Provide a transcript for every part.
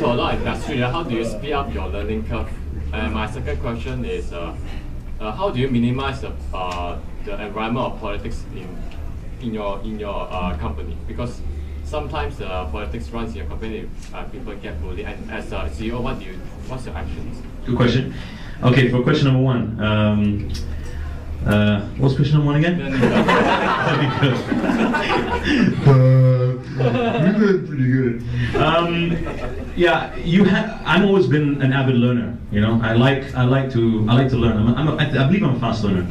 to a lot of industry, how do you speed up your learning curve? And my second question is, how do you minimize the environment of politics in your company? Because sometimes politics runs in your company, people get bullied. And as a CEO, what's your actions? Good question. Okay, for question number one. What's question number one again? Pretty good. Yeah, I've always been an avid learner. You know, I like to learn. I believe I'm a fast learner.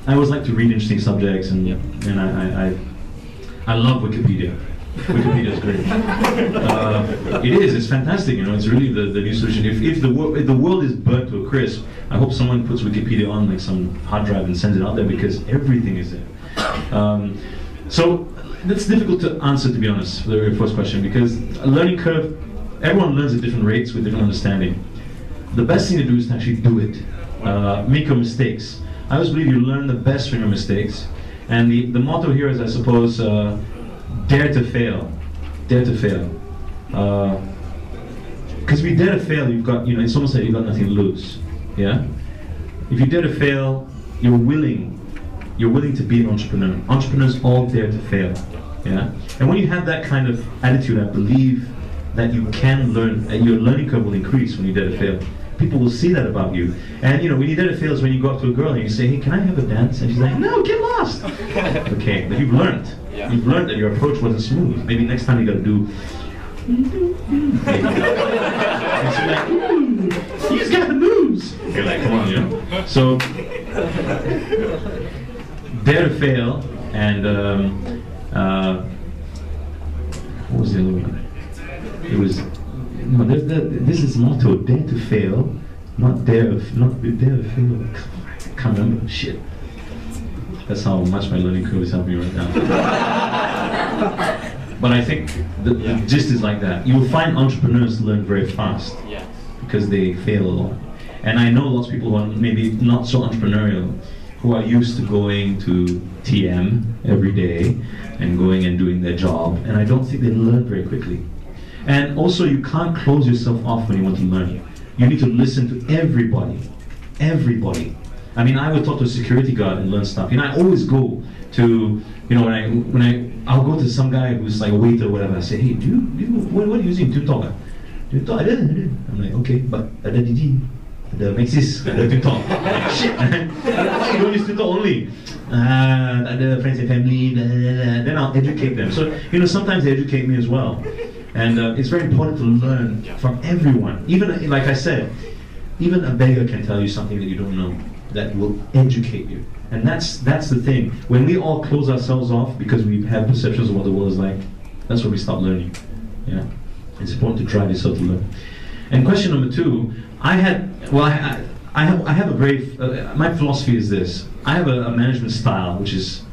I always like to read interesting subjects, and I love Wikipedia. Wikipedia is great. It's fantastic. You know, it's really the new solution. If the world is burnt to a crisp, I hope someone puts Wikipedia on like some hard drive and sends it out there, because everything is there. So that's difficult to answer, to be honest, for the very first question, because a learning curve, everyone learns at different rates with different understanding. The best thing to do is to actually do it. Make your mistakes. I always believe you learn the best from your mistakes. And the motto here is, I suppose, dare to fail. Dare to fail. Because if you dare to fail, you've got, you know, it's almost like you've got nothing to lose. Yeah? If you dare to fail, you're willing to be an entrepreneur. Entrepreneurs all dare to fail. Yeah? And when you have that kind of attitude, I believe that you can learn, and your learning curve will increase when you dare to fail. People will see that about you. And you know, when you dare to fail is when you go up to a girl and you say, hey, can I have a dance? And she's like, no, get lost. Okay, but you've learned. Yeah. You've learned that your approach wasn't smooth. Maybe next time you got to do. And she's like, he's got the moves. You're like, come on, you know. So, dare to fail, and what was the other one? It was. No, this is motto: dare to fail, not dare to fail. I can't remember. Shit. That's how much my learning curve is helping me right now. But I think the gist is like that. You will find entrepreneurs learn very fast because they fail a lot. And I know lots of people who are maybe not so entrepreneurial, who are used to going to TM every day and going and doing their job, and I don't think they learn very quickly. And also, you can't close yourself off when you want to learn. You need to listen to everybody. Everybody. I mean, I would talk to a security guard and learn stuff. You know, I always go to, you know, I'll go to some guy who's like a waiter or whatever. I say, hey, what are you using? Do you talk? Do you talk? I'm like, okay, but ada DJ, ada Maxis, ada TikTok. Shit, man. Why you don't use TikTok only? Ada friends and family. Blah, blah, blah. Then I'll educate them. So, you know, sometimes they educate me as well. And it's very important to learn from everyone. Even, like I said, even a beggar can tell you something that you don't know, that will educate you. And that's the thing. When we all close ourselves off because we have perceptions of what the world is like, that's where we stop learning. Yeah, it's important to drive yourself to learn. And question number two, I have a very, my philosophy is this. I have a management style which is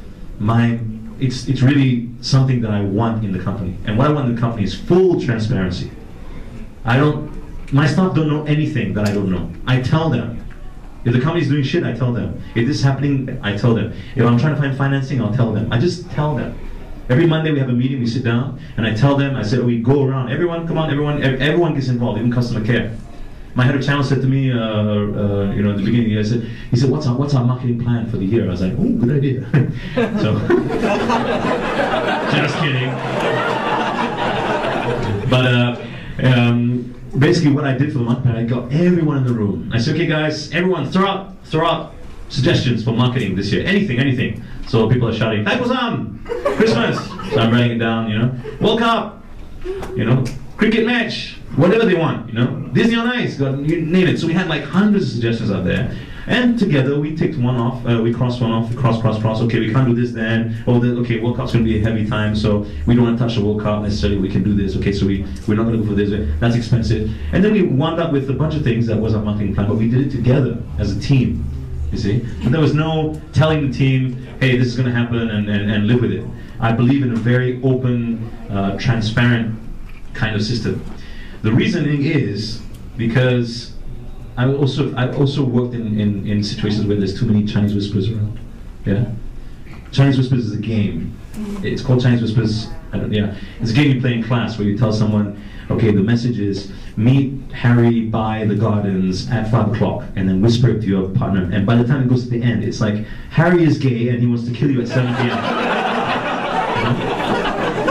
it's really something that I want in the company. And what I want in the company is full transparency. My staff don't know anything that I don't know. I tell them. If the company's doing shit, I tell them. If this is happening, I tell them. If I'm trying to find financing, I'll tell them. I just tell them. Every Monday we have a meeting, we sit down, and I tell them, I say, we go around. Everyone, come on, everyone gets involved, even customer care. My head of channel said to me, you know, at the beginning, he said, what's our marketing plan for the year? I was like, oh, good idea. So, just kidding. But basically, what I did for the marketing plan, I got everyone in the room. I said, okay, guys, everyone, throw out suggestions for marketing this year. Anything. So people are shouting, Taipusam, Christmas. So I'm writing it down, you know. World Cup, you know, cricket match. Whatever they want, you know, Disney on Ice, you name it. So we had like hundreds of suggestions out there, and together we ticked one off, we crossed one off, cross. Okay, we can't do this then. Okay, World Cup's going to be a heavy time, so we don't want to touch the World Cup necessarily. We can do this. Okay, so we're not going to go for this. That's expensive. And then we wound up with a bunch of things that was our marketing plan, but we did it together as a team. You see, and there was no telling the team, hey, this is going to happen, and live with it. I believe in a very open, transparent kind of system. The reasoning is because I also worked in situations where there's too many Chinese whispers around. Yeah, Chinese whispers is a game. It's called Chinese Whispers. Yeah, it's a game you play in class where you tell someone, okay, the message is meet Harry by the gardens at 5 o'clock, and then whisper it to your partner. And by the time it goes to the end, it's like Harry is gay and he wants to kill you at 7 p.m.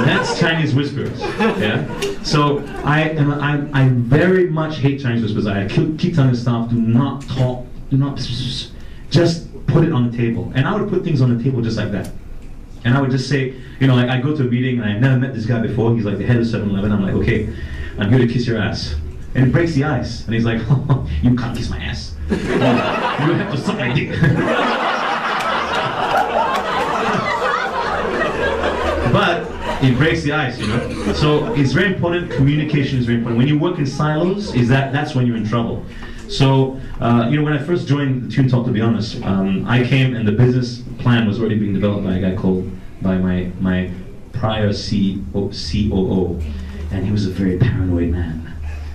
That's Chinese Whispers. Yeah. So I very much hate Chinese Whispers. I keep telling the staff, do not talk, do not, just put it on the table. And I would put things on the table just like that. And I would just say, you know, like I go to a meeting and I've never met this guy before. He's like the head of 7-Eleven. I'm like, okay, I'm here to kiss your ass. And it breaks the ice. And he's like, oh, you can't kiss my ass. You have to suck my dick. But it breaks the ice, you know. So it's very important. Communication is very important. When you work in silos, that's when you're in trouble. So you know, when I first joined the Tune Talk, to be honest, I came and the business plan was already being developed by a guy called my prior COO, and he was a very paranoid man.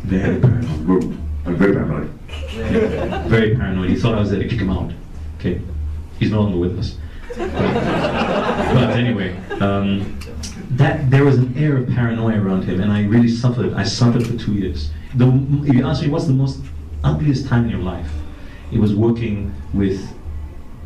Very paranoid. I'm very paranoid. Yeah, very paranoid. He thought I was there to kick him out. Okay, he's no longer with us. But anyway, there was an air of paranoia around him, and I really suffered. I suffered for 2 years. If you ask me what's the most ugliest time in your life, it was working with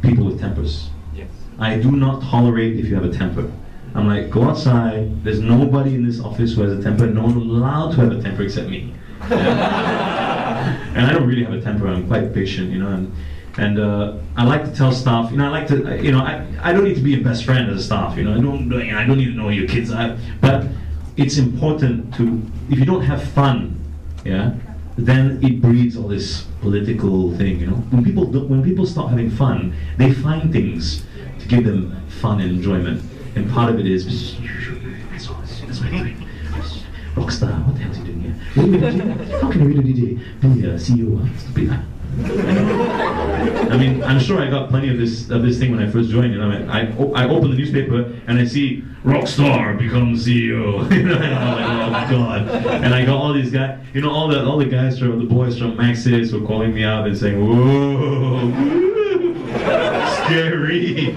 people with tempers. Yes. I do not tolerate if you have a temper. I'm like, go outside, there's nobody in this office who has a temper, no one allowed to have a temper except me. Yeah. And I don't really have a temper, I'm quite patient, you know, and I like to tell staff, you know, I don't need to be a best friend as a staff, you know, I don't need to know your kids, but it's important to, if you don't have fun, yeah, then it breeds all this political thing, you know. When people stop having fun, they find things to give them fun and enjoyment. And part of it is, that's what I'm doing. Rockstar, what the hell is he doing here? How can a radio DJ be a CEO? Stupid. I mean, I'm sure I got plenty of this thing when I first joined. You know, I open the newspaper and I see rockstar becomes CEO. You know, and I'm like, oh god. And I got all these guys. You know, all the guys from the boys from Maxis were calling me out and saying, "Whoa, scary."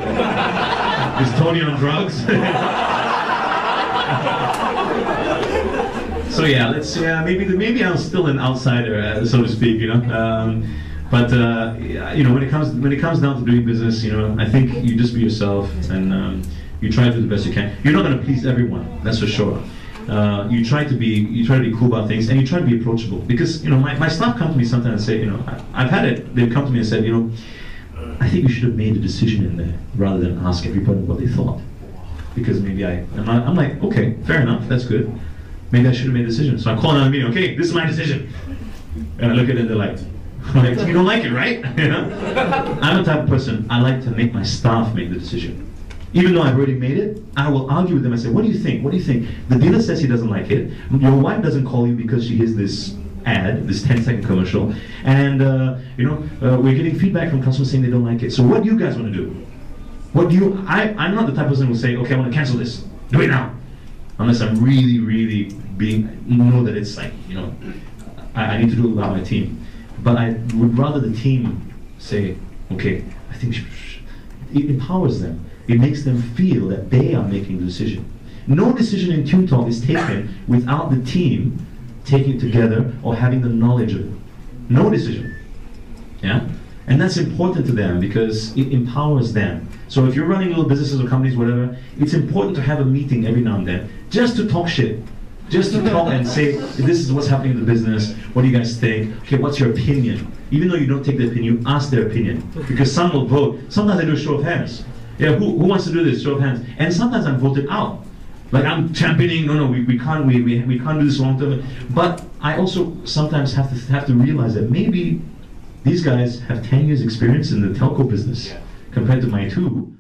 Is Tony on drugs? So yeah, maybe I'm still an outsider, so to speak, you know. But you know, when it comes down to doing business, you know, I think you just be yourself and you try to do the best you can. You're not going to please everyone, that's for sure. You try to be cool about things, and you try to be approachable. Because you know, my staff come to me sometimes and say, you know, I've had it. They've come to me and said, you know, I think you should have made a decision in there rather than ask everybody what they thought. Because maybe I'm like, okay, fair enough, that's good. Maybe I should have made a decision. So I call another meeting, okay, this is my decision. And I look at it and they're like, you don't like it, right? You know? I'm the type of person, I like to make my staff make the decision. Even though I've already made it, I will argue with them and say, what do you think? What do you think? The dealer says he doesn't like it. Your wife doesn't call you because she hears this ad, this 10-second commercial, and you know, we're getting feedback from customers saying they don't like it. So what do you guys want to do? I'm not the type of person who will say, okay, I want to cancel this. Do it now. Unless I'm really know that it's like, you know, I need to do it without my team. But I would rather the team say, okay, I think it empowers them. It makes them feel that they are making the decision. No decision in Tune Talk is taken without the team taking it together or having the knowledge of it. No decision. Yeah? And that's important to them because it empowers them. So if you're running little businesses or companies, whatever, it's important to have a meeting every now and then just to talk shit. Just to talk and say, this is what's happening in the business, what do you guys think? Okay, what's your opinion? Even though you don't take their opinion, you ask their opinion. Because some will vote. Sometimes I do a show of hands. Yeah, who wants to do this? Show of hands. And sometimes I'm voted out. Like I'm championing, no, we can't do this long term. But I also sometimes have to realize that maybe these guys have 10 years experience in the telco business compared to my 2.